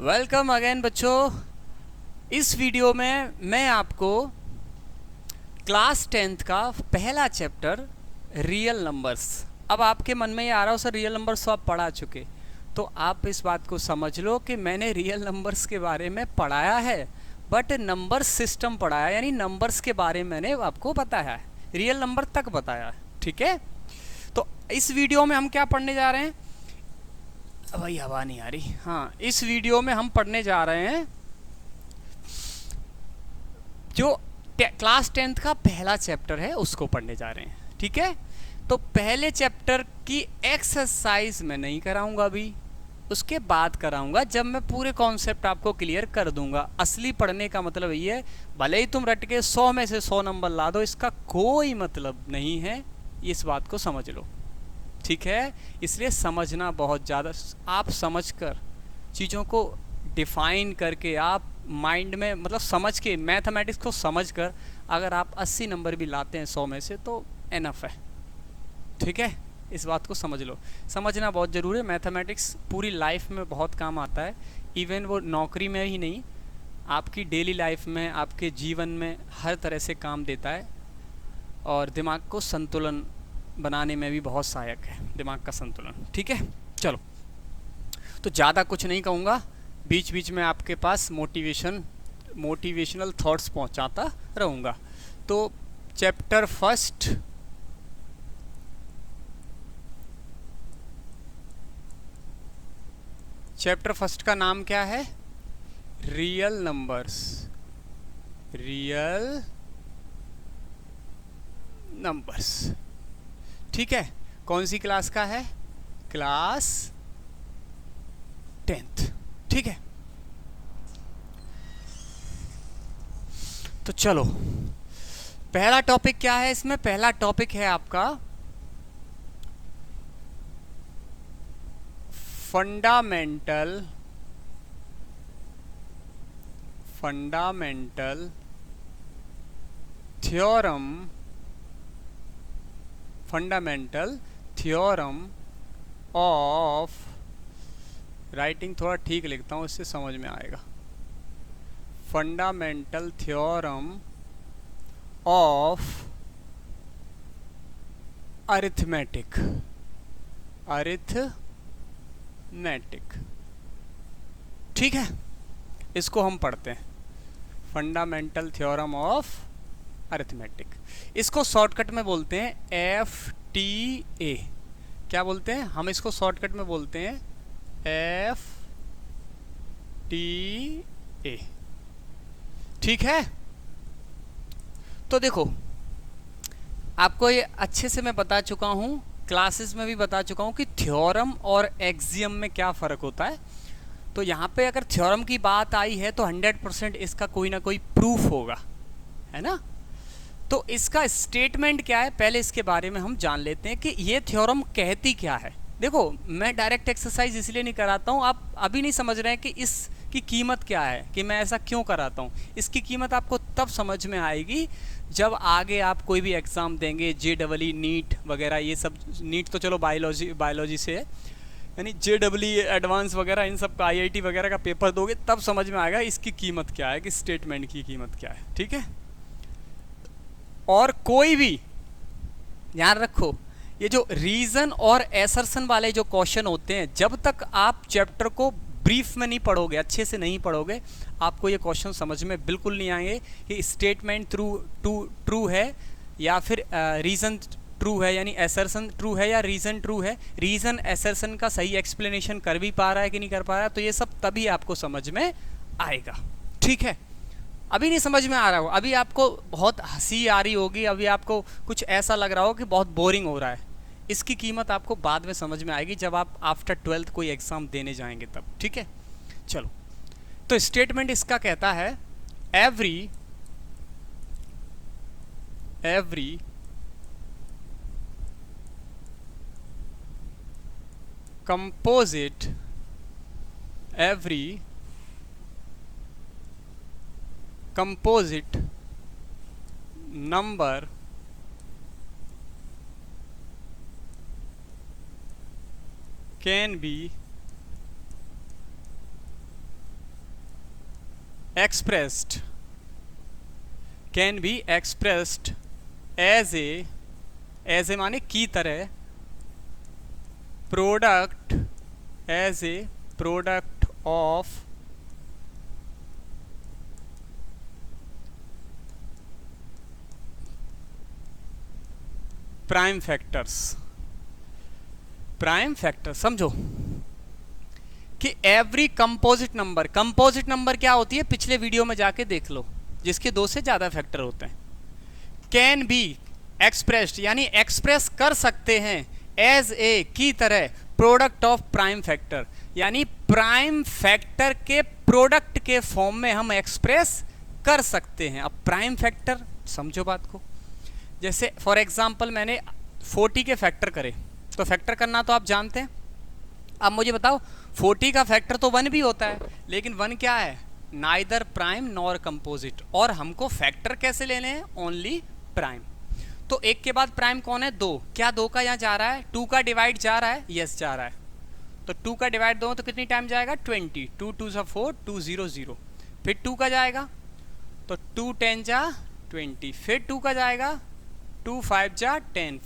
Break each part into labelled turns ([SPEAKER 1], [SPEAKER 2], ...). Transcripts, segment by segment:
[SPEAKER 1] Welcome again बच्चों। इस video में मैं आपको क्लास 10th का पहला चैप्टर रियल नंबर्स। अब आपके मन में ये आ रहा हो सर रियल नंबर्स तो आप पढ़ा चुके, तो आप इस बात को समझ लो कि मैंने रियल नंबर्स के बारे में पढ़ाया है, बट नंबर सिस्टम पढ़ाया, यानी नंबर्स के बारे में मैंने आपको बताया है, रियल नंबर तक बताया है। ठीक है, तो इस वीडियो में हम क्या पढ़ने जा रहे हैं? भाई हवा नहीं आ रही। हाँ, इस वीडियो में हम पढ़ने जा रहे हैं जो क्लास 10th का पहला चैप्टर है, उसको पढ़ने जा रहे हैं। ठीक है, तो पहले चैप्टर की एक्सरसाइज मैं नहीं कराऊंगा अभी, उसके बाद कराऊंगा जब मैं पूरे कॉन्सेप्ट आपको क्लियर कर दूंगा। असली पढ़ने का मतलब ये है, भले ही तुम रट के 100 में से 100 नंबर ला दो, इसका कोई मतलब नहीं है, इस बात को समझ लो। ठीक है, इसलिए समझना बहुत ज़्यादा, आप समझकर चीज़ों को डिफाइन करके आप माइंड में मतलब समझ के मैथमेटिक्स को समझकर अगर आप 80 नंबर भी लाते हैं 100 में से तो एनफ है। ठीक है, इस बात को समझ लो, समझना बहुत ज़रूरी है। मैथमेटिक्स पूरी लाइफ में बहुत काम आता है, इवन वो नौकरी में ही नहीं, आपकी डेली लाइफ में, आपके जीवन में हर तरह से काम देता है, और दिमाग को संतुलन बनाने में भी बहुत सहायक है दिमाग का संतुलन। ठीक है, चलो, तो ज़्यादा कुछ नहीं कहूँगा, बीच बीच में आपके पास मोटिवेशनल थॉट्स पहुँचाता रहूँगा। तो चैप्टर फर्स्ट का नाम क्या है? Real numbers. Real numbers. ठीक है, कौन सी क्लास का है? Class 10th। ठीक है, तो चलो, पहला टॉपिक क्या है इसमें? पहला टॉपिक है आपका फंडामेंटल थ्योरम ऑफ, राइटिंग थोड़ा ठीक लिखता हूँ, इससे समझ में आएगा। Fundamental theorem of arithmetic. ठीक है, इसको हम पढ़ते हैं, फंडामेंटल थ्योरम ऑफ अरिथमेटिक। इसको शॉर्टकट में बोलते हैं FTA। क्या बोलते हैं हम इसको? शॉर्टकट में बोलते हैं FTA। ठीक है, तो देखो, आपको ये अच्छे से मैं बता चुका हूँ, क्लासेस में भी बता चुका हूँ कि थ्योरम और एक्सियम में क्या फ़र्क होता है। तो यहाँ पे अगर थ्योरम की बात आई है तो 100% इसका कोई ना कोई प्रूफ होगा, है ना? तो इसका स्टेटमेंट क्या है, पहले इसके बारे में हम जान लेते हैं कि ये थ्योरम कहती क्या है। देखो, मैं डायरेक्ट एक्सरसाइज इसलिए नहीं कराता हूँ, आप अभी नहीं समझ रहे हैं कि इसकी कीमत क्या है, कि मैं ऐसा क्यों कराता हूँ। इसकी कीमत आपको तब समझ में आएगी जब आगे आप कोई भी एग्ज़ाम देंगे, JEE नीट वगैरह, ये सब। नीट तो चलो बायोलॉजी से है, यानी JEE एडवांस वगैरह, इन सब का IIT वगैरह का पेपर दोगे, तब समझ में आएगा इसकी कीमत क्या है, कि स्टेटमेंट की कीमत क्या है। ठीक है, और कोई भी ध्यान रखो, ये जो रीज़न और एसर्शन वाले जो क्वेश्चन होते हैं, जब तक आप चैप्टर को ब्रीफ में नहीं पढ़ोगे, अच्छे से नहीं पढ़ोगे, आपको ये क्वेश्चन समझ में बिल्कुल नहीं आएंगे कि स्टेटमेंट ट्रू है या फिर रीज़न ट्रू है, यानी एसर्शन ट्रू है या रीज़न ट्रू है, रीज़न एसर्शन का सही एक्सप्लेनेशन कर भी पा रहा है कि नहीं कर पा रहा है। तो ये सब तभी आपको समझ में आएगा। ठीक है, अभी नहीं समझ में आ रहा हो, अभी आपको बहुत हंसी आ रही होगी, अभी आपको कुछ ऐसा लग रहा हो कि बहुत बोरिंग हो रहा है, इसकी कीमत आपको बाद में समझ में आएगी जब आप आफ्टर 12th कोई एग्ज़ाम देने जाएंगे तब। ठीक है, चलो, तो स्टेटमेंट इसका कहता है every composite number can be expressed, can be expressed as a माने की तरह, product, as a product of prime factors. Prime factor समझो कि every composite number, composite number क्या होती है पिछले वीडियो में जाके देख लो, जिसके 2 से ज्यादा फैक्टर होते हैं। कैन बी एक्सप्रेस्ड यानी एक्सप्रेस कर सकते हैं एज ए की तरह, प्रोडक्ट ऑफ प्राइम फैक्टर यानी प्राइम फैक्टर के प्रोडक्ट के फॉर्म में हम एक्सप्रेस कर सकते हैं। अब प्राइम फैक्टर समझो बात को, जैसे फॉर एग्जांपल मैंने 40 के फैक्टर करे, तो फैक्टर करना तो आप जानते हैं। अब मुझे बताओ 40 का फैक्टर तो 1 भी होता है, लेकिन 1 क्या है, नाइदर प्राइम नॉर कंपोजिट, और हमको फैक्टर कैसे लेने हैं, ओनली प्राइम। तो एक के बाद प्राइम कौन है, 2। क्या 2 का यहाँ जा रहा है, 2 का डिवाइड जा रहा है, यस जा रहा है। तो 2 का डिवाइड दो तो कितनी टाइम जाएगा, 20, 2 2 सा 4, 2 0 0। फिर 2 का जाएगा तो 2 10 जा 20, फिर 2 का जाएगा 2 5 जा 10,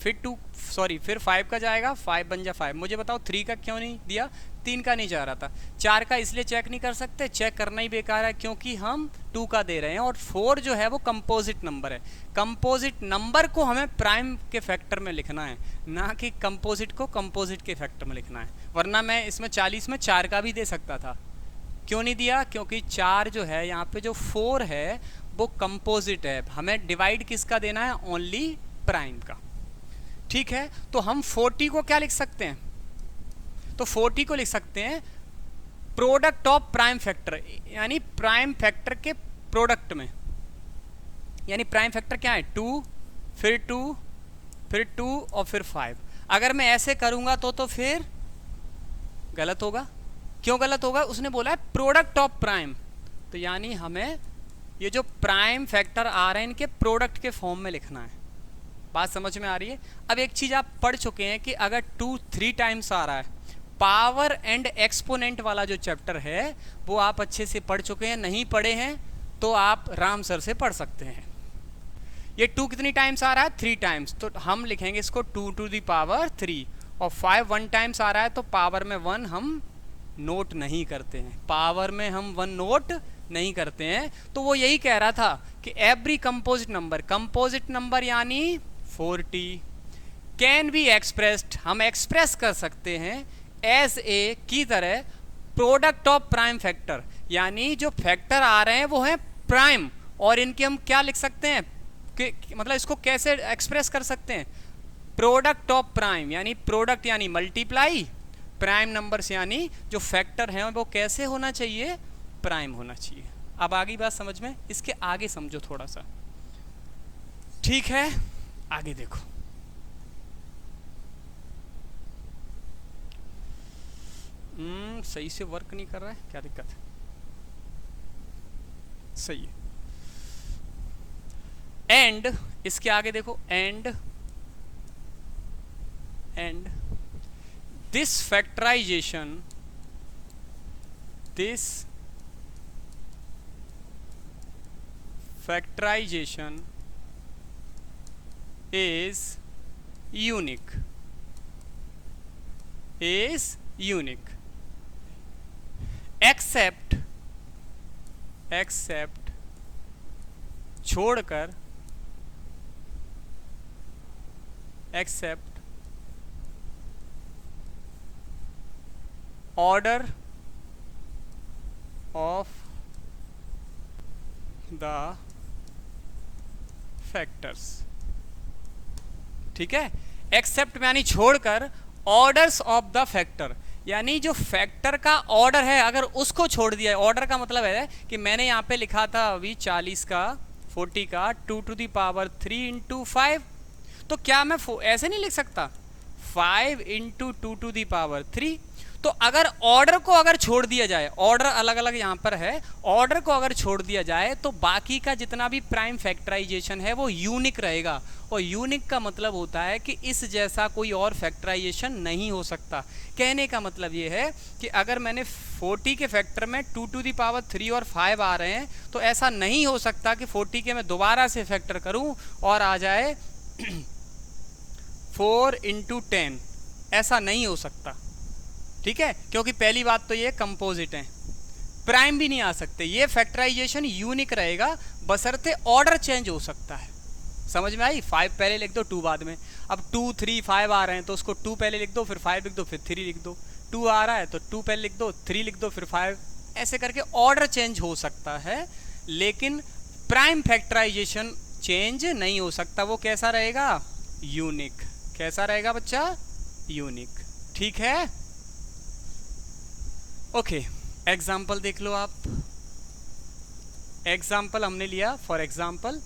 [SPEAKER 1] फिर 5 का जाएगा 5 बन जा 5। मुझे बताओ 3 का क्यों नहीं दिया, 3 का नहीं जा रहा था। 4 का इसलिए चेक नहीं कर सकते, चेक करना ही बेकार है क्योंकि हम 2 का दे रहे हैं, और 4 जो है वो कंपोजिट नंबर है। कंपोजिट नंबर को हमें प्राइम के फैक्टर में लिखना है, ना कि कंपोजिट को कंपोजिट के फैक्टर में लिखना है। वरना मैं इसमें 40 में 4 का भी दे सकता था, क्यों नहीं दिया, क्योंकि 4 जो है यहाँ पे जो 4 है वो कंपोजिट है, हमें डिवाइड किसका देना है, ओनली प्राइम का। ठीक है, तो हम 40 को क्या लिख सकते हैं, तो 40 को लिख सकते हैं प्रोडक्ट ऑफ प्राइम फैक्टर, यानी प्राइम फैक्टर के प्रोडक्ट में, यानी प्राइम फैक्टर क्या है, 2 फिर 2 फिर 2 और फिर 5। अगर मैं ऐसे करूंगा तो फिर गलत होगा। क्यों गलत होगा, उसने बोला है प्रोडक्ट ऑफ प्राइम, तो यानी हमें ये जो प्राइम फैक्टर आ रहे हैं इनके प्रोडक्ट के फॉर्म में लिखना है। बात समझ में आ रही है। अब एक चीज आप पढ़ चुके हैं कि अगर 2 3 टाइम्स आ रहा है, पावर एंड एक्सपोनेंट वाला जो चैप्टर है वो आप अच्छे से पढ़ चुके हैं, नहीं पढ़े हैं तो आप राम सर से पढ़ सकते हैं। ये 2 कितनी टाइम्स आ रहा है, 3 टाइम्स, तो हम लिखेंगे इसको 2 टू द पावर 3, और 5 1 टाइम्स आ रहा है तो पावर में 1 हम नोट नहीं करते हैं, पावर में हम 1 नोट नहीं करते हैं। तो वो यही कह रहा था कि एवरी कंपोजिट नंबर यानी 40 कैन बी एक्सप्रेस्ड, हम एक्सप्रेस कर सकते हैं एज ए की तरह, प्रोडक्ट ऑफ प्राइम फैक्टर, यानी जो फैक्टर आ रहे हैं वो है प्राइम, और इनके हम क्या लिख सकते हैं कि मतलब इसको कैसे एक्सप्रेस कर सकते हैं, प्रोडक्ट ऑफ प्राइम, यानी प्रोडक्ट यानी मल्टीप्लाई प्राइम नंबर्स, यानी जो फैक्टर हैं वो कैसे होना चाहिए, प्राइम होना चाहिए। अब आगे बात समझ में, इसके आगे समझो थोड़ा सा, ठीक है, आगे देखो। सही से वर्क नहीं कर रहा है, क्या दिक्कत है, सही है। एंड इसके आगे देखो, and this factorization is unique except छोड़कर, except order of the factors, ठीक है। एक्सेप्ट यानी छोड़कर, ऑर्डर्स ऑफ द फैक्टर, यानी जो फैक्टर का ऑर्डर है अगर उसको छोड़ दिया है। ऑर्डर का मतलब है कि मैंने यहाँ पे लिखा था अभी 40 का 40 का 2 टू द पावर 3 इंटू 5, तो क्या मैं ऐसे नहीं लिख सकता 5 इंटू 2 टू द पावर 3, तो अगर ऑर्डर को अगर छोड़ दिया जाए, ऑर्डर अलग अलग यहां पर है, ऑर्डर को अगर छोड़ दिया जाए तो बाकी का जितना भी प्राइम फैक्टराइजेशन है वो यूनिक रहेगा। और यूनिक का मतलब होता है कि इस जैसा कोई और फैक्टराइजेशन नहीं हो सकता। कहने का मतलब ये है कि अगर मैंने 40 के फैक्टर में 2 टू दी पावर 3 और 5 आ रहे हैं, तो ऐसा नहीं हो सकता कि 40 के मैं दोबारा से फैक्टर करूं और आ जाए 4 इंटू 10, ऐसा नहीं हो सकता। ठीक है, क्योंकि पहली बात तो ये कंपोजिट है, प्राइम भी नहीं आ सकते। ये फैक्टराइजेशन यूनिक रहेगा, बशर्ते ऑर्डर चेंज हो सकता है। समझ में आई? 5 पहले लिख दो, 2 बाद में। अब 2 3 5 आ रहे हैं तो उसको 2 पहले लिख दो, फिर 5 लिख दो, फिर 3 लिख दो। 2 आ रहा है तो 2 पहले लिख दो, 3 लिख दो, फिर 5। ऐसे करके ऑर्डर चेंज हो सकता है, लेकिन प्राइम फैक्टराइजेशन चेंज नहीं हो सकता। वो कैसा रहेगा? यूनिक। कैसा रहेगा बच्चा? यूनिक। ठीक है, ओके। एग्जाम्पल देख लो आप। एग्जाम्पल हमने लिया, फॉर एग्जाम्पल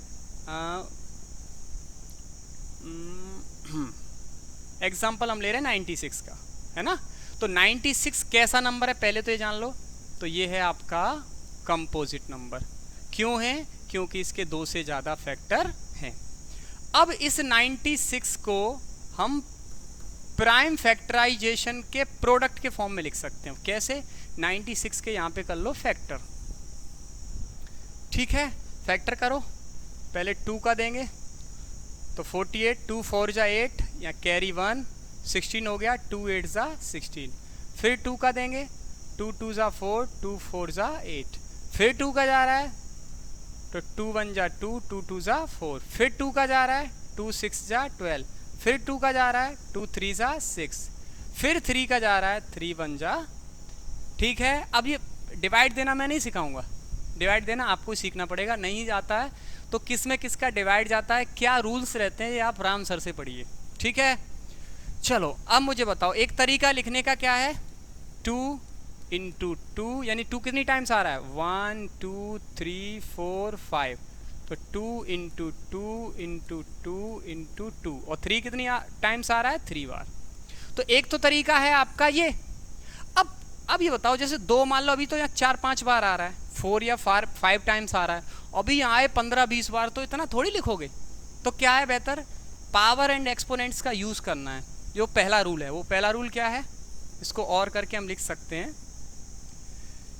[SPEAKER 1] एग्जाम्पल हम ले रहे हैं 96 का, है ना। तो 96 कैसा नंबर है पहले तो ये जान लो। तो ये है आपका कंपोजिट नंबर। क्यों है? क्योंकि इसके 2 से ज़्यादा फैक्टर हैं। अब इस 96 को हम प्राइम फैक्टराइजेशन के प्रोडक्ट के फॉर्म में लिख सकते हैं। कैसे? 96 के यहाँ पे कर लो फैक्टर। ठीक है, फैक्टर करो। पहले 2 का देंगे तो 48, 2 4 जा 8, या कैरी 1, 16 हो गया, 2 8 जा 16। फिर 2 का देंगे, 2 2 जा 4, 2 4 जा 8। फिर 2 का जा रहा है तो 2 1 जा 2, 2 2 जा 4। फिर 2 का जा रहा है, 2 6 जा 12। फिर 2 का जा रहा है, 2 3 जा 6। फिर 3 का जा रहा है, 3 1 जा। ठीक है, अब ये डिवाइड देना मैं नहीं सिखाऊंगा, डिवाइड देना आपको सीखना पड़ेगा। नहीं जाता है तो किस में किसका डिवाइड जाता है, क्या रूल्स रहते हैं, ये आप राम सर से पढ़िए। ठीक है, चलो अब मुझे बताओ, एक तरीका लिखने का क्या है? 2 इंटू 2, यानी 2 कितनी टाइम्स आ रहा है? 1 2 3 4 5। तो 2 इंटू 2 इंटू 2 इंटू 2, और 3 कितनी टाइम्स आ रहा है? 3 बार। तो एक तो तरीका है आपका ये। अब ये बताओ, जैसे 2 मान लो, अभी तो यहाँ 4 5 बार आ रहा है, 4 या 5 टाइम्स आ रहा है, अभी यहाँ आए 15 20 बार, तो इतना थोड़ी लिखोगे। तो क्या है बेहतर? पावर एंड एक्सपोनेंट्स का यूज करना है। जो पहला रूल है, वो पहला रूल क्या है, इसको और करके हम लिख सकते हैं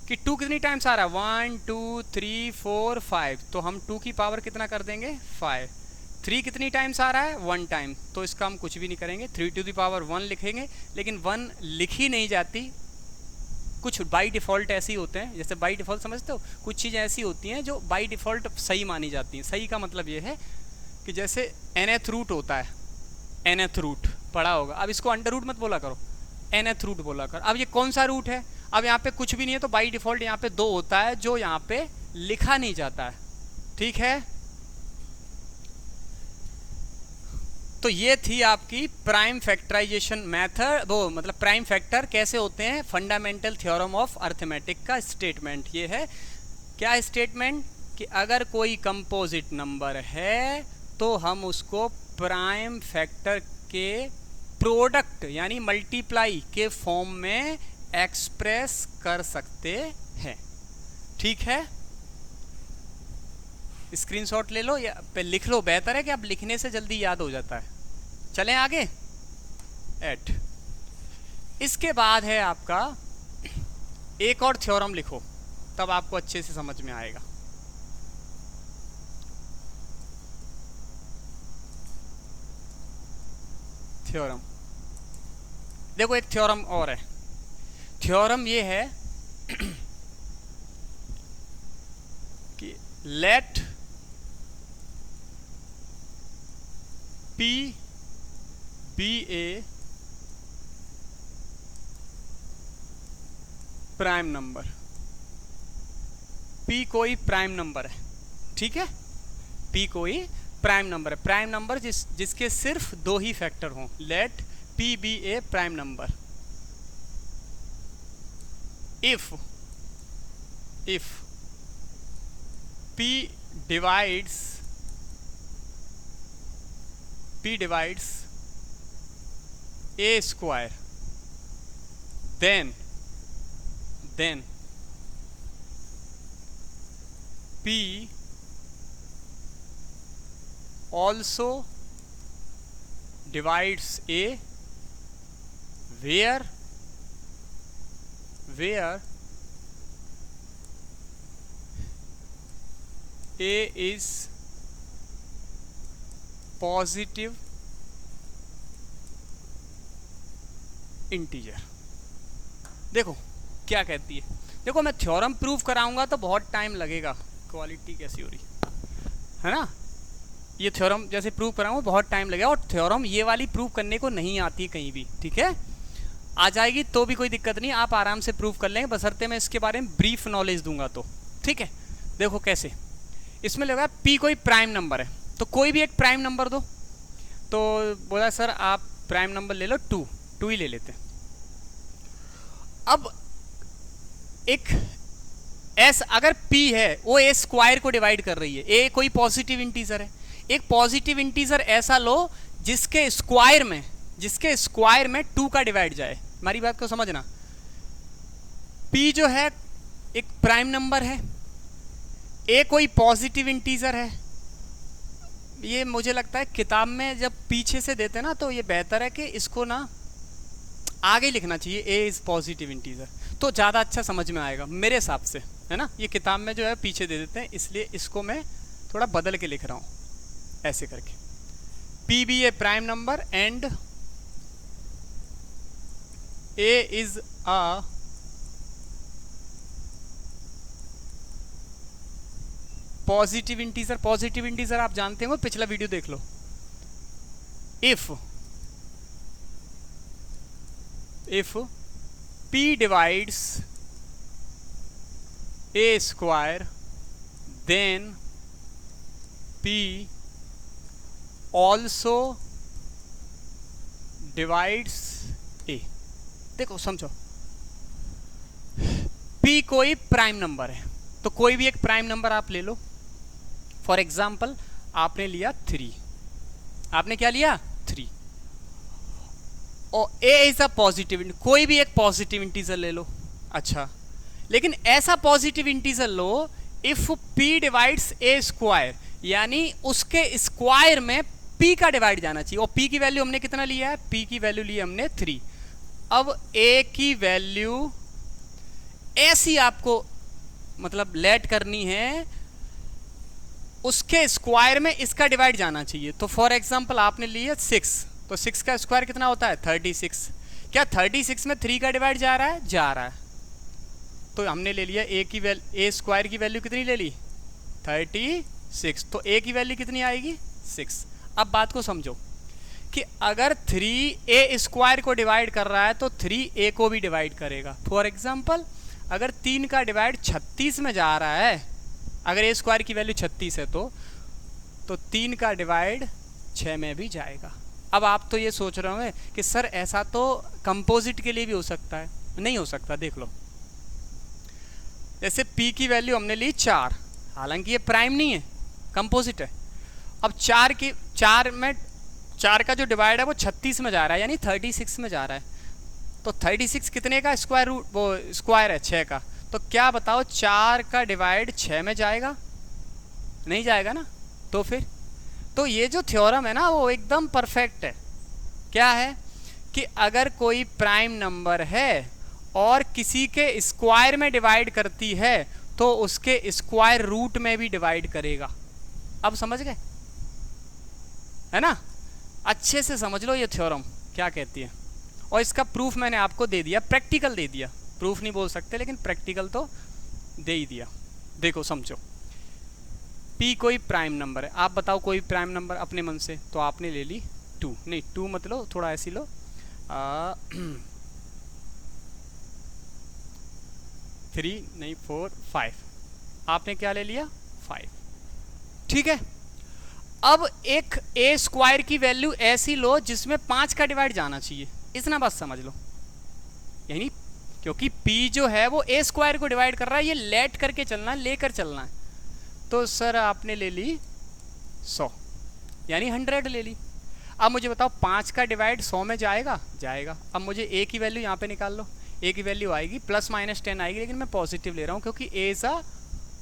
[SPEAKER 1] कि 2 कितनी टाइम्स आ रहा है? 1 2 3 4 5। तो हम 2 की पावर कितना कर देंगे? 5। 3 कितनी टाइम्स आ रहा है? 1 टाइम। तो इसका हम कुछ भी नहीं करेंगे, 3 टू द पावर 1 लिखेंगे। लेकिन 1 लिखी नहीं जाती, कुछ बाई डिफ़ॉल्ट ऐसे ही होते हैं। जैसे बाई डिफ़ॉल्ट समझते हो, कुछ चीज़ें ऐसी होती हैं जो बाई डिफ़ॉल्ट सही मानी जाती हैं। सही का मतलब ये है कि जैसे nth रूट होता है, nth रूट पढ़ा होगा। अब इसको अंडर रूट मत बोला करो, nth रूट बोला कर। अब ये कौन सा रूट है? अब यहाँ पे कुछ भी नहीं है, तो बाई डिफ़ॉल्ट यहाँ पे 2 होता है, जो यहाँ पे लिखा नहीं जाता है। ठीक है, तो ये थी आपकी प्राइम फैक्टराइजेशन मेथड, वो मतलब प्राइम फैक्टर कैसे होते हैं, फंडामेंटल थ्योरम ऑफ अर्थमेटिक का स्टेटमेंट। ये है क्या स्टेटमेंट? कि अगर कोई कंपोजिट नंबर है तो हम उसको प्राइम फैक्टर के प्रोडक्ट यानी मल्टीप्लाई के फॉर्म में एक्सप्रेस कर सकते हैं। ठीक है, स्क्रीनशॉट ले लो या पे लिख लो, बेहतर है कि अब लिखने से जल्दी याद हो जाता है। चलें आगे। एट इसके बाद है आपका एक और थ्योरम लिखो, तब आपको अच्छे से समझ में आएगा। थ्योरम देखो, एक थ्योरम और है। थ्योरम ये है कि let P be a prime number. P कोई प्राइम नंबर है, ठीक है। P कोई प्राइम नंबर है, प्राइम नंबर जिसके सिर्फ 2 ही फैक्टर हों। Let P be a prime number if P divides a square, then P also divides A where A is positive integer. देखो क्या कहती है, देखो मैं थ्योरम प्रूव कराऊंगा तो बहुत टाइम लगेगा, क्वालिटी कैसी हो रही है ना, ये थ्योरम जैसे प्रूव कराऊंगा बहुत टाइम लगेगा, और थ्योरम ये वाली प्रूव करने को नहीं आती कहीं भी, ठीक है, आ जाएगी तो भी कोई दिक्कत नहीं, आप आराम से प्रूव कर लेंगे, बशर्ते मैं इसके बारे में ब्रीफ नॉलेज दूंगा तो, ठीक है। देखो कैसे, इसमें लगा P कोई प्राइम नंबर है, तो कोई भी एक प्राइम नंबर दो, तो बोला सर आप प्राइम नंबर ले लो 2 ही ले लेते हैं। अब एक S अगर P है वो A स्क्वायर को डिवाइड कर रही है, A कोई पॉजिटिव इंटीजर है, एक पॉजिटिव इंटीजर ऐसा लो जिसके स्क्वायर में 2 का डिवाइड जाए, हमारी बात को समझना। P जो है एक प्राइम नंबर है, A कोई पॉजिटिव इंटीजर है, ये मुझे लगता है किताब में जब पीछे से देते ना तो ये बेहतर है कि इसको ना आगे लिखना चाहिए, A इज पॉजिटिव इंटीजर, तो ज़्यादा अच्छा समझ में आएगा मेरे हिसाब से, है ना। ये किताब में जो है पीछे दे देते हैं, इसलिए इसको मैं थोड़ा बदल के लिख रहा हूँ ऐसे करके। P भी a prime number and A is a positive integer. Positive integer आप जानते हो, पिछला वीडियो देख लो। If P divides A square then P also divides A। देखो समझो, P कोई प्राइम नंबर है, तो कोई भी एक प्राइम नंबर आप ले लो। फॉर एग्जाम्पल आपने लिया 3, आपने क्या लिया 3, और A इज अ पॉजिटिव, कोई भी एक पॉजिटिव इंटीजर ले लो। अच्छा, लेकिन ऐसा positive integer low if P divides A square, यानी उसके स्क्वायर में P का डिवाइड जाना चाहिए, और P की वैल्यू हमने कितना लिया है, P की वैल्यू ली हमने 3। अब A की वैल्यू ऐसी आपको मतलब लेट करनी है, उसके स्क्वायर में इसका डिवाइड जाना चाहिए। तो फॉर एग्जांपल आपने लिया 6, तो 6 का स्क्वायर कितना होता है 36। क्या 36 में 3 का डिवाइड जा रहा है, जा रहा है, तो हमने ले लिया A स्क्वायर की वैल्यू कितनी ले ली 36, तो A की वैल्यू कितनी आएगी 6। अब बात को समझो कि अगर 3A स्क्वायर को डिवाइड कर रहा है तो 3A को भी डिवाइड करेगा। फॉर एग्जाम्पल अगर 3 का डिवाइड 36 में जा रहा है, अगर A स्क्वायर की वैल्यू 36 है तो 3 का डिवाइड 6 में भी जाएगा। अब आप तो ये सोच रहे होंगे कि सर ऐसा तो कंपोजिट के लिए भी हो सकता है, नहीं हो सकता। देख लो, जैसे P की वैल्यू हमने ली 4, हालांकि ये प्राइम नहीं है, कंपोजिट है। अब 4 का जो डिवाइड है वो 36 में जा रहा है, यानी 36 में जा रहा है, तो 36 कितने का स्क्वायर रूट, वो स्क्वायर है 6 का, तो क्या बताओ 4 का डिवाइड 6 में जाएगा, नहीं जाएगा ना। तो फिर तो ये जो थ्योरम है ना वो एकदम परफेक्ट है। क्या है कि अगर कोई प्राइम नंबर है और किसी के स्क्वायर में डिवाइड करती है तो उसके स्क्वायर रूट में भी डिवाइड करेगा। अब समझ गए, है ना, अच्छे से समझ लो ये थ्योरम क्या कहती है। और इसका प्रूफ मैंने आपको दे दिया, प्रैक्टिकल दे दिया, प्रूफ नहीं बोल सकते लेकिन प्रैक्टिकल तो दे ही दिया। देखो समझो, P कोई प्राइम नंबर है, आप बताओ कोई प्राइम नंबर अपने मन से, तो आपने ले ली 2, नहीं 2 मत लो, थोड़ा ऐसी लो 3 नहीं 4 5, आपने क्या ले लिया 5, ठीक है। अब एक A स्क्वायर की वैल्यू ऐसी लो जिसमें 5 का डिवाइड जाना चाहिए, इतना बस समझ लो, यानी क्योंकि P जो है वो A स्क्वायर को डिवाइड कर रहा है, ये लेट करके चलना है, लेकर चलना है। तो सर आपने ले ली 100, यानी 100 ले ली। अब मुझे बताओ 5 का डिवाइड 100 में जाएगा, जाएगा। अब मुझे A की वैल्यू यहाँ पे निकाल लो, ए की वैल्यू आएगी +-10 आएगी, लेकिन मैं पॉजिटिव ले रहा हूँ क्योंकि ए इज अ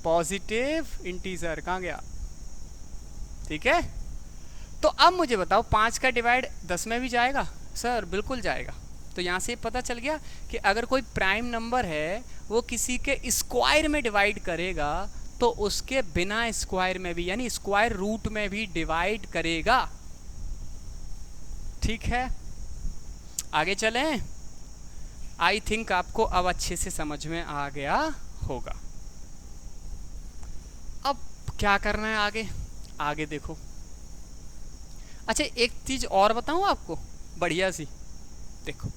[SPEAKER 1] पॉजिटिव इंटीजर। कहाँ गया? ठीक है, तो अब मुझे बताओ 5 का डिवाइड 10 में भी जाएगा? सर बिल्कुल जाएगा। तो यहाँ से पता चल गया कि अगर कोई प्राइम नंबर है वो किसी के स्क्वायर में डिवाइड करेगा तो उसके बिना स्क्वायर में भी, यानी स्क्वायर रूट में भी डिवाइड करेगा। ठीक है, आगे चलें। आई थिंक आपको अब अच्छे से समझ में आ गया होगा। अब क्या करना है आगे? आगे देखो। अच्छा, एक चीज और बताऊं आपको बढ़िया सी। देखो,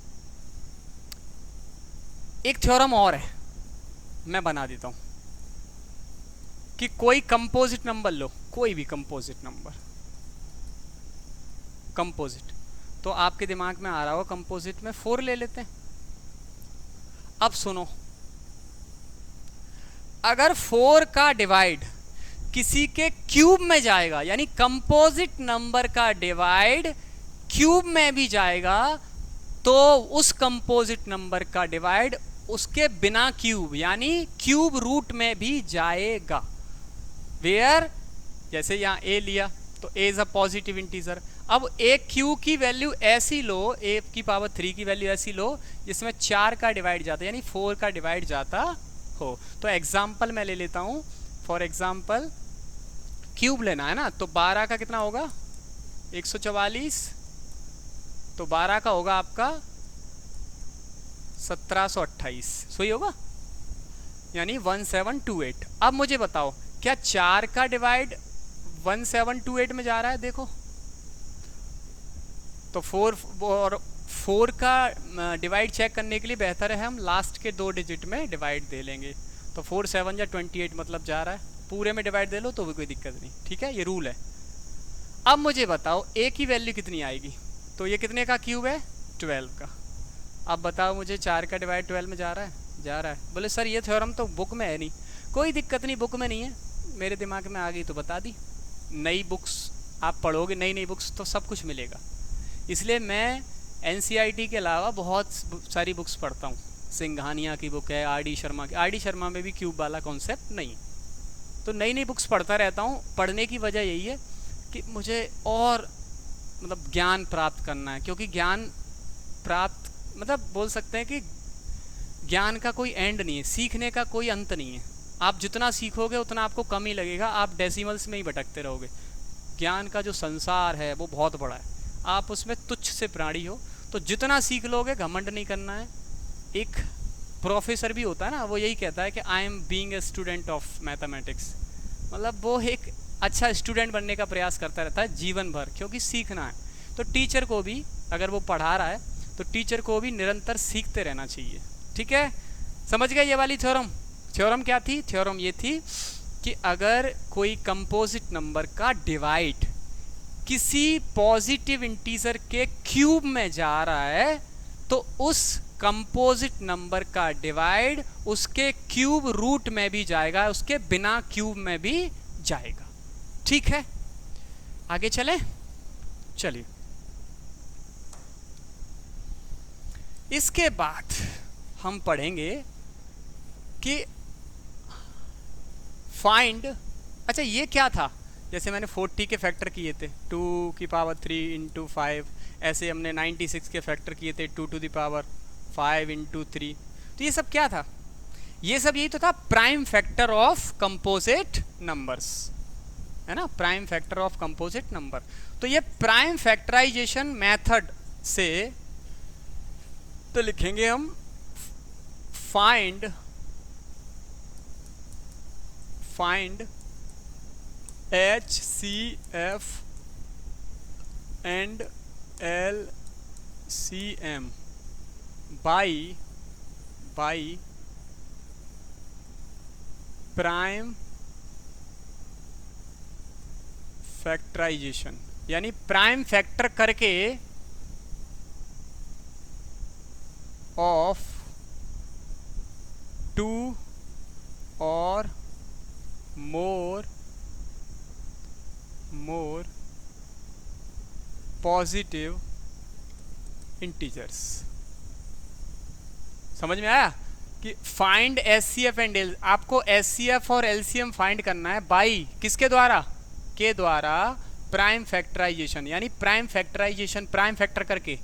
[SPEAKER 1] एक थ्योरम और है, मैं बना देता हूं कि कोई कंपोजिट नंबर लो, कोई भी कंपोजिट नंबर, कंपोजिट, तो आपके दिमाग में आ रहा हो कंपोजिट में 4 ले लेते हैं। अब सुनो, अगर 4 का डिवाइड किसी के क्यूब में जाएगा, यानी कंपोजिट नंबर का डिवाइड क्यूब में भी जाएगा, तो उस कंपोजिट नंबर का डिवाइड उसके बिना क्यूब यानी क्यूब रूट में भी जाएगा। वेयर, जैसे यहां ए लिया तो ए इज अ पॉजिटिव इंटीजर। अब ए क्यू की वैल्यू ऐसी लो, ए की पावर 3 की वैल्यू ऐसी लो जिसमें 4 का डिवाइड जाता है, यानी 4 का डिवाइड जाता हो। तो एग्जाम्पल मैं ले लेता हूं, फॉर एग्जाम्पल क्यूब लेना है ना, तो 12 का कितना होगा? 144, तो 12 का होगा आपका 1728, सही होगा, यानी 1728। अब मुझे बताओ क्या 4 का डिवाइड 1728 में जा रहा है? देखो तो 4 का डिवाइड चेक करने के लिए बेहतर है हम लास्ट के 2 डिजिट में डिवाइड दे लेंगे। तो 4 7 या 28 मतलब जा रहा है, पूरे में डिवाइड दे लो तो भी कोई दिक्कत नहीं। ठीक है, ये रूल है। अब मुझे बताओ ए की वैल्यू कितनी आएगी? तो ये कितने का क्यूब है? 12 का। अब बताओ मुझे 4 का डिवाइड 12 में जा रहा है? जा रहा है। बोले सर ये थ्योरम तो बुक में है नहीं। कोई दिक्कत नहीं, बुक में नहीं है, मेरे दिमाग में आ गई तो बता दी। नई बुक्स आप पढ़ोगे, नई बुक्स तो सब कुछ मिलेगा, इसलिए मैं NCERT के अलावा बहुत सारी बुक्स पढ़ता हूँ। सिंघानिया की बुक है, RD शर्मा की, RD शर्मा में भी क्यूब वाला कॉन्सेप्ट नहीं। तो नई बुक्स पढ़ता रहता हूँ। पढ़ने की वजह यही है कि मुझे और मतलब ज्ञान प्राप्त करना है, क्योंकि ज्ञान प्राप्त मतलब बोल सकते हैं कि ज्ञान का कोई एंड नहीं है, सीखने का कोई अंत नहीं है। आप जितना सीखोगे उतना आपको कम ही लगेगा, आप डेसिमल्स में ही भटकते रहोगे। ज्ञान का जो संसार है वो बहुत बड़ा है, आप उसमें तुच्छ से प्राणी हो। तो जितना सीख लोगे, घमंड नहीं करना है। एक प्रोफेसर भी होता है ना, वो यही कहता है कि I am being a student of mathematics, मतलब वो एक अच्छा स्टूडेंट बनने का प्रयास करता रहता है जीवन भर, क्योंकि सीखना है। तो टीचर को भी, अगर वो पढ़ा रहा है तो टीचर को भी निरंतर सीखते रहना चाहिए। ठीक है, समझ गए ये वाली थ्योरम? थ्योरम क्या थी? थ्योरम ये थी कि अगर कोई कंपोजिट नंबर का डिवाइड किसी पॉजिटिव इंटीजर के क्यूब में जा रहा है तो उस कंपोजिट नंबर का डिवाइड उसके क्यूब रूट में भी जाएगा, उसके बिना क्यूब में भी जाएगा। ठीक है, आगे चले। चलिए, इसके बाद हम पढ़ेंगे कि फाइंड। अच्छा, ये क्या था? जैसे मैंने 40 के फैक्टर किए थे 2 की पावर 3 इंटू 5, ऐसे हमने 96 के फैक्टर किए थे 2 टू द पावर 5 इंटू 3। तो ये सब क्या था? ये सब यही तो था, prime factor of composite numbers, है ना, prime factor of composite number. तो ये प्राइम फैक्टराइजेशन मेथड से तो लिखेंगे हम find HCF and LCM by prime factorization, यानी प्राइम फैक्टर करके ऑफ 2 और मोर पॉजिटिव इंटीजर्स। समझ में आया कि फाइंड एचसीएफ एंड एल, आपको एचसीएफ और एलसीएम फाइंड करना है बाई किसके द्वारा, के द्वारा प्राइम फैक्टराइजेशन, यानी प्राइम फैक्टराइजेशन प्राइम फैक्टर करके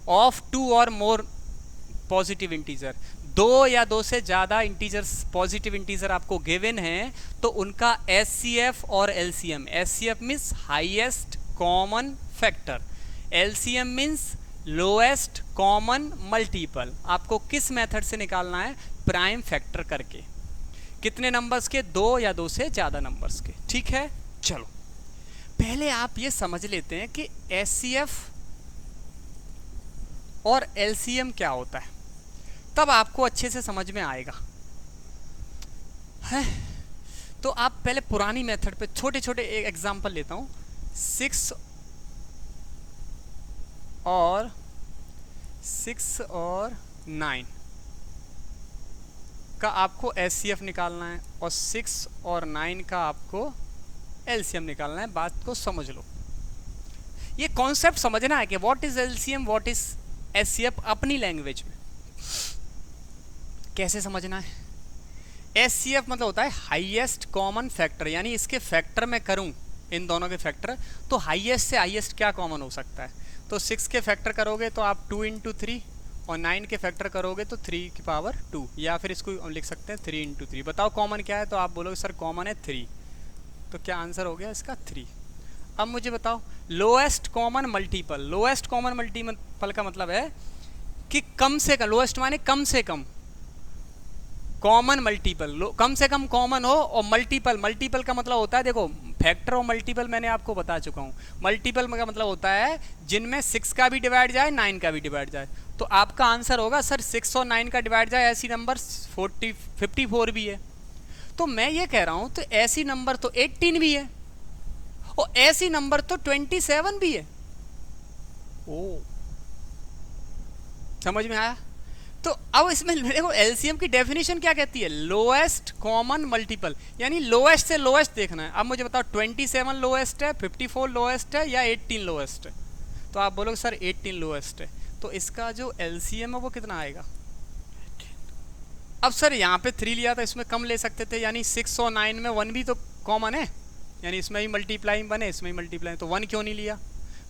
[SPEAKER 1] ऑफ 2 और मोर पॉजिटिव इंटीजर, 2 या 2 से ज़्यादा इंटीजर्स पॉजिटिव इंटीजर आपको गिवन हैं तो उनका एचसीएफ और LCM, HCF means highest common factor, LCM means lowest common multiple, आपको किस मेथड से निकालना है, प्राइम फैक्टर करके, कितने नंबर्स के, 2 या 2 से ज़्यादा नंबर्स के। ठीक है, चलो पहले आप ये समझ लेते हैं कि एचसीएफ और एलसीएम क्या होता है, तब आपको अच्छे से समझ में आएगा है। तो आप पहले पुरानी मेथड पे छोटे छोटे एक एग्जांपल लेता हूँ, 6 और 9 का आपको एचसीएफ निकालना है और 6 और 9 का आपको एलसीएम निकालना है। बात को समझ लो, ये कॉन्सेप्ट समझना है कि what is LCM, what is HCF अपनी लैंग्वेज में कैसे समझना है। एचसीएफ मतलब होता है हाईएस्ट कॉमन फैक्टर, यानी इसके फैक्टर में करूं, इन दोनों के फैक्टर, तो हाईएस्ट से हाईएस्ट क्या कॉमन हो सकता है। तो 6 के फैक्टर करोगे तो आप 2 × 3 और 9 के फैक्टर करोगे तो 3 की पावर 2, या फिर इसको लिख सकते हैं 3 × 3। बताओ कॉमन क्या है, तो आप बोलोगे सर कॉमन है 3, तो क्या आंसर हो गया इसका 3। अब मुझे बताओ lowest common multiple, lowest common multiple का मतलब है कि कम से कम, लोएस्ट माने कम से कम, कॉमन मल्टीपल कम से कम कॉमन हो, और मल्टीपल, मल्टीपल का मतलब होता है, देखो फैक्टर और मल्टीपल मैंने आपको बता चुका हूँ। मल्टीपल का मतलब होता है जिनमें 6 का भी डिवाइड जाए 9 का भी डिवाइड जाए। तो आपका आंसर होगा सर 6 और 9 का डिवाइड जाए, ऐसी नंबर 54 भी है। तो मैं ये कह रहा हूँ तो ऐसी नंबर तो 18 भी है और ऐसी नंबर तो 27 भी है। ओ, समझ में आया। तो अब इसमें देखो एलसीएम की डेफिनेशन क्या कहती है, लोएस्ट कॉमन मल्टीपल, यानी लोएस्ट से लोएस्ट देखना है। अब मुझे बताओ 27 लोएस्ट है, 54 लोएस्ट है या 18 लोएस्ट है, तो आप बोलोगे सर 18 लोएस्ट है, तो इसका जो एलसीएम है वो कितना आएगा। अब सर यहाँ पे 3 लिया था, इसमें कम ले सकते थे, यानी 6 और 9 में 1 भी तो कॉमन है, यानी इसमें ही मल्टीप्लाई बने, इसमें ही मल्टीप्लाई, तो 1 क्यों नहीं लिया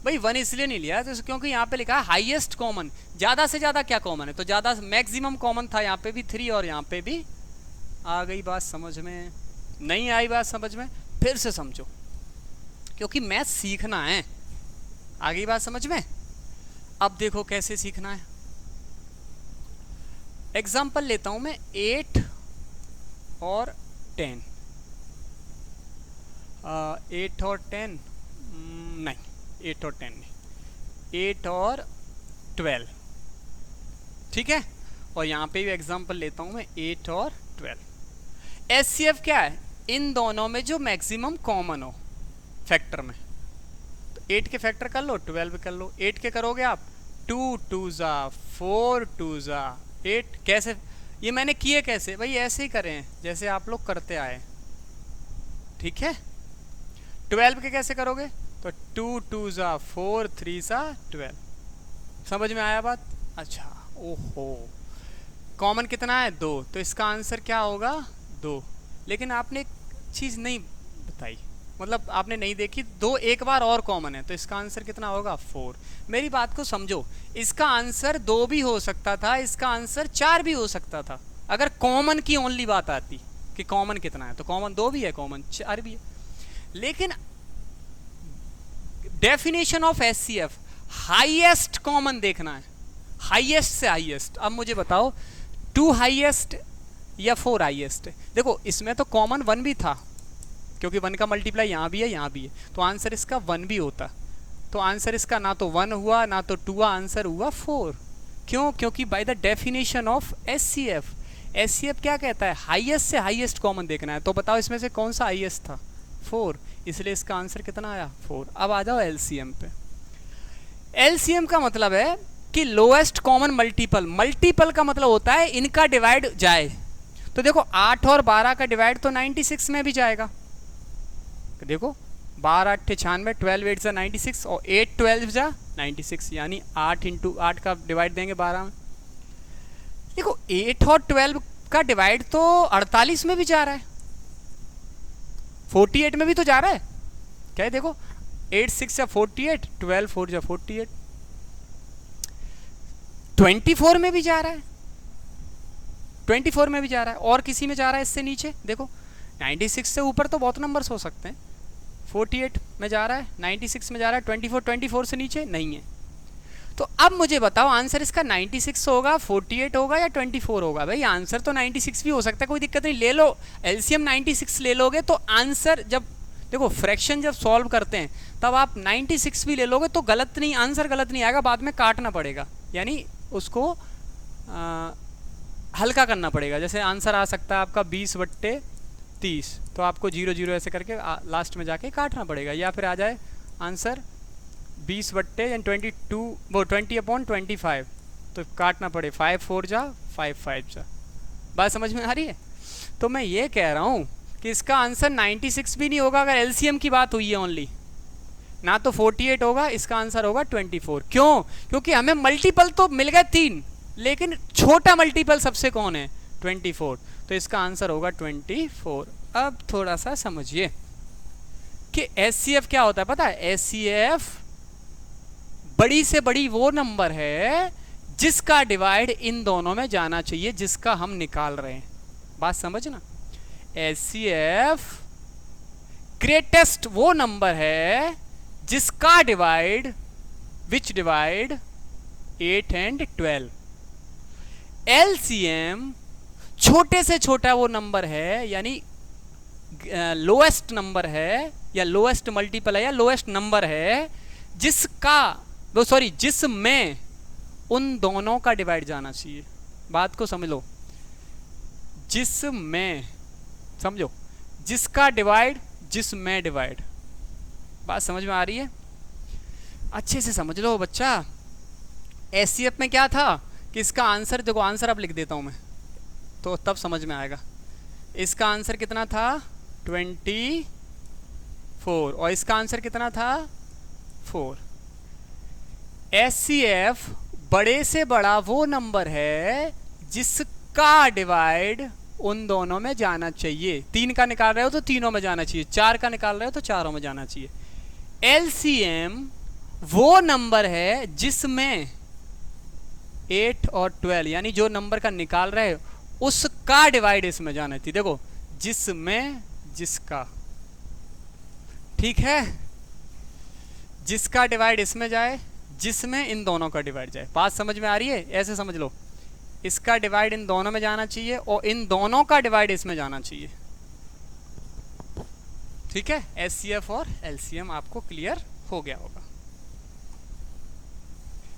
[SPEAKER 1] भाई। 1 इसलिए नहीं लिया तो क्योंकि यहाँ पे लिखा है हाईएस्ट कॉमन, ज़्यादा से ज़्यादा क्या कॉमन है, तो ज़्यादा मैक्सिमम कॉमन था, यहाँ पे भी 3 और यहाँ पे भी। आ गई बात समझ में, नहीं आई बात समझ में, फिर से समझो क्योंकि मैथ सीखना है। आ गई बात समझ में। अब देखो कैसे सीखना है, एग्जाम्पल लेता हूँ मैं 8 और 10, 8 और 10 नहीं, 8 और 10 नहीं, 8 और 12, ठीक है। और यहाँ पे भी एग्जांपल लेता हूँ मैं 8 और 12। एचसीएफ क्या है, इन दोनों में जो मैक्सिमम कॉमन हो फैक्टर में, तो 8 के फैक्टर कर लो, 12 कर लो। 8 के करोगे आप 2 2 ज़ा 4 2 ज़ा 8। कैसे ये मैंने किए, कैसे भाई, ऐसे ही करें जैसे आप लोग करते आए, ठीक है। 12 के कैसे करोगे, तो 2 2 ज़ा 4 3 ज़ा 12। समझ में आया बात। अच्छा, ओहो, कॉमन कितना है 2, तो इसका आंसर क्या होगा 2। लेकिन आपने एक चीज़ नहीं बताई, मतलब आपने नहीं देखी, 2 एक बार और कॉमन है, तो इसका आंसर कितना होगा 4। मेरी बात को समझो, इसका आंसर 2 भी हो सकता था, इसका आंसर 4 भी हो सकता था, अगर कॉमन की ओनली बात आती कि कॉमन कितना है, तो कॉमन 2 भी है, कॉमन 4 भी है। लेकिन definition of HCF highest common देखना है, हाईएस्ट से हाईएस्ट। अब मुझे बताओ 2 हाईएस्ट या 4 हाईएस्ट। देखो इसमें तो कॉमन 1 भी था, क्योंकि 1 का मल्टीप्लाई यहाँ भी है यहाँ भी है, तो आंसर इसका 1 भी होता, तो आंसर इसका ना तो 1 हुआ ना तो 2 हुआ, आंसर हुआ 4। क्यों, क्योंकि by the definition of HCF, HCF क्या कहता है, हाईएस्ट से हाईएस्ट कॉमन देखना है। तो बताओ इसमें से कौन सा हाईएस्ट था, 4, इसलिए इसका आंसर कितना आया 4। अब आ जाओ एलसीएम पे। एलसीएम का मतलब है कि लोएस्ट कॉमन मल्टीपल, मल्टीपल का मतलब होता है इनका डिवाइड जाए। तो देखो 8 और 12 का डिवाइड तो 96 में भी जाएगा, देखो 12 8 96, 12 8 जा 96 और 8 12 जा 96, यानी 8 × 8 का डिवाइड देंगे 12 में। देखो 8 और 12 का डिवाइड तो 48 में भी जा रहा है, 48 में भी तो जा रहा है। क्या है देखो, 8 6 या 48, 12 4 या 48, 24 में भी जा रहा है, 24 में भी जा रहा है। और किसी में जा रहा है इससे नीचे देखो, 96 से ऊपर तो बहुत नंबर्स हो सकते हैं। 48 में जा रहा है, 96 में जा रहा है, 24 से नीचे नहीं है। तो अब मुझे बताओ आंसर इसका 96 होगा, 48 होगा या 24 होगा? भाई आंसर तो 96 भी हो सकता है, कोई दिक्कत नहीं, ले लो एलसीएम 96 ले लोगे तो आंसर, जब देखो फ्रैक्शन जब सॉल्व करते हैं तब आप 96 भी ले लोगे तो गलत नहीं, आंसर गलत नहीं आएगा, बाद में काटना पड़ेगा, यानी उसको हल्का करना पड़ेगा। जैसे आंसर आ सकता है आपका 20/30, तो आपको 0 0 ऐसे करके लास्ट में जाके काटना पड़ेगा। या फिर आ जाए आंसर 20/22, वो 20/25, तो काटना पड़े 5 4 जा 5 5 जा। बात समझ में आ रही है? तो मैं ये कह रहा हूँ कि इसका आंसर 96 भी नहीं होगा अगर एलसीएम की बात हुई है ओनली, ना तो 48 होगा, इसका आंसर होगा 24। क्यों? क्योंकि हमें मल्टीपल तो मिल गए 3, लेकिन छोटा मल्टीपल सबसे कौन है? 24, तो इसका आंसर होगा 24। अब थोड़ा सा समझिए कि एचसीएफ क्या होता है, पता है? एचसीएफ बड़ी से बड़ी वो नंबर है जिसका डिवाइड इन दोनों में जाना चाहिए, जिसका हम निकाल रहे हैं। बात समझना, एचसीएफ ग्रेटेस्ट वो नंबर है जिसका divide, which divide 8 and 12। LCM छोटे से छोटा वो नंबर है, यानी लोएस्ट नंबर है, या लोएस्ट मल्टीपल है, या लोएस्ट नंबर है जिसका, वो सॉरी, जिसमें उन दोनों का डिवाइड जाना चाहिए। बात को समझ लो, जिसमें, समझो, जिसका डिवाइड, जिसमें डिवाइड। बात समझ में आ रही है? अच्छे से समझ लो बच्चा। एचसीएफ में क्या था कि इसका आंसर, देखो आंसर अब लिख देता हूं मैं तो तब समझ में आएगा। इसका आंसर कितना था? 24, और इसका आंसर कितना था? 4। एचसीएफ बड़े से बड़ा वो नंबर है जिसका डिवाइड उन दोनों में जाना चाहिए। 3 का निकाल रहे हो तो तीनों में जाना चाहिए, 4 का निकाल रहे हो तो चारों में जाना चाहिए। एलसीएम वो नंबर है जिसमें 8 और 12, यानी जो नंबर का निकाल रहे हो उसका डिवाइड इसमें जाना चाहिए। देखो, जिसमें, जिसका, ठीक है, जिसका डिवाइड इसमें जाए, जिसमें इन दोनों का डिवाइड जाए। बात समझ में आ रही है? ऐसे समझ लो, इसका डिवाइड इन दोनों में जाना चाहिए और इन दोनों का डिवाइड इसमें जाना चाहिए। ठीक है, एचसीएफ और एलसीएम आपको क्लियर हो गया होगा।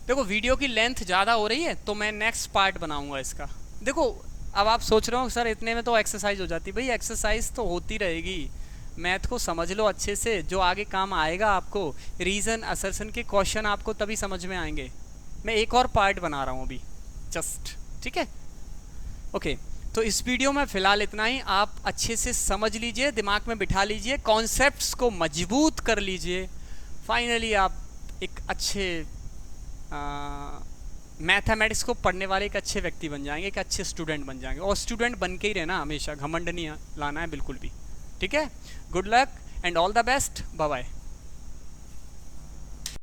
[SPEAKER 1] देखो वीडियो की लेंथ ज़्यादा हो रही है तो मैं नेक्स्ट पार्ट बनाऊंगा इसका। देखो अब आप सोच रहे हो सर इतने में तो एक्सरसाइज हो जाती है। भाई एक्सरसाइज तो होती रहेगी, मैथ को समझ लो अच्छे से, जो आगे काम आएगा आपको। रीज़न असर्शन के क्वेश्चन आपको तभी समझ में आएंगे। मैं एक और पार्ट बना रहा हूँ अभी जस्ट, ठीक है? ओके, तो इस वीडियो में फ़िलहाल इतना ही। आप अच्छे से समझ लीजिए, दिमाग में बिठा लीजिए, कॉन्सेप्ट्स को मजबूत कर लीजिए। फाइनली आप एक अच्छे मैथमेटिक्स को पढ़ने वाले एक अच्छे व्यक्ति बन जाएंगे, एक अच्छे स्टूडेंट बन जाएंगे। और स्टूडेंट बन के ही रहना हमेशा, घमंड नहीं लाना है बिल्कुल भी। ठीक है, good luck and all the best, bye bye.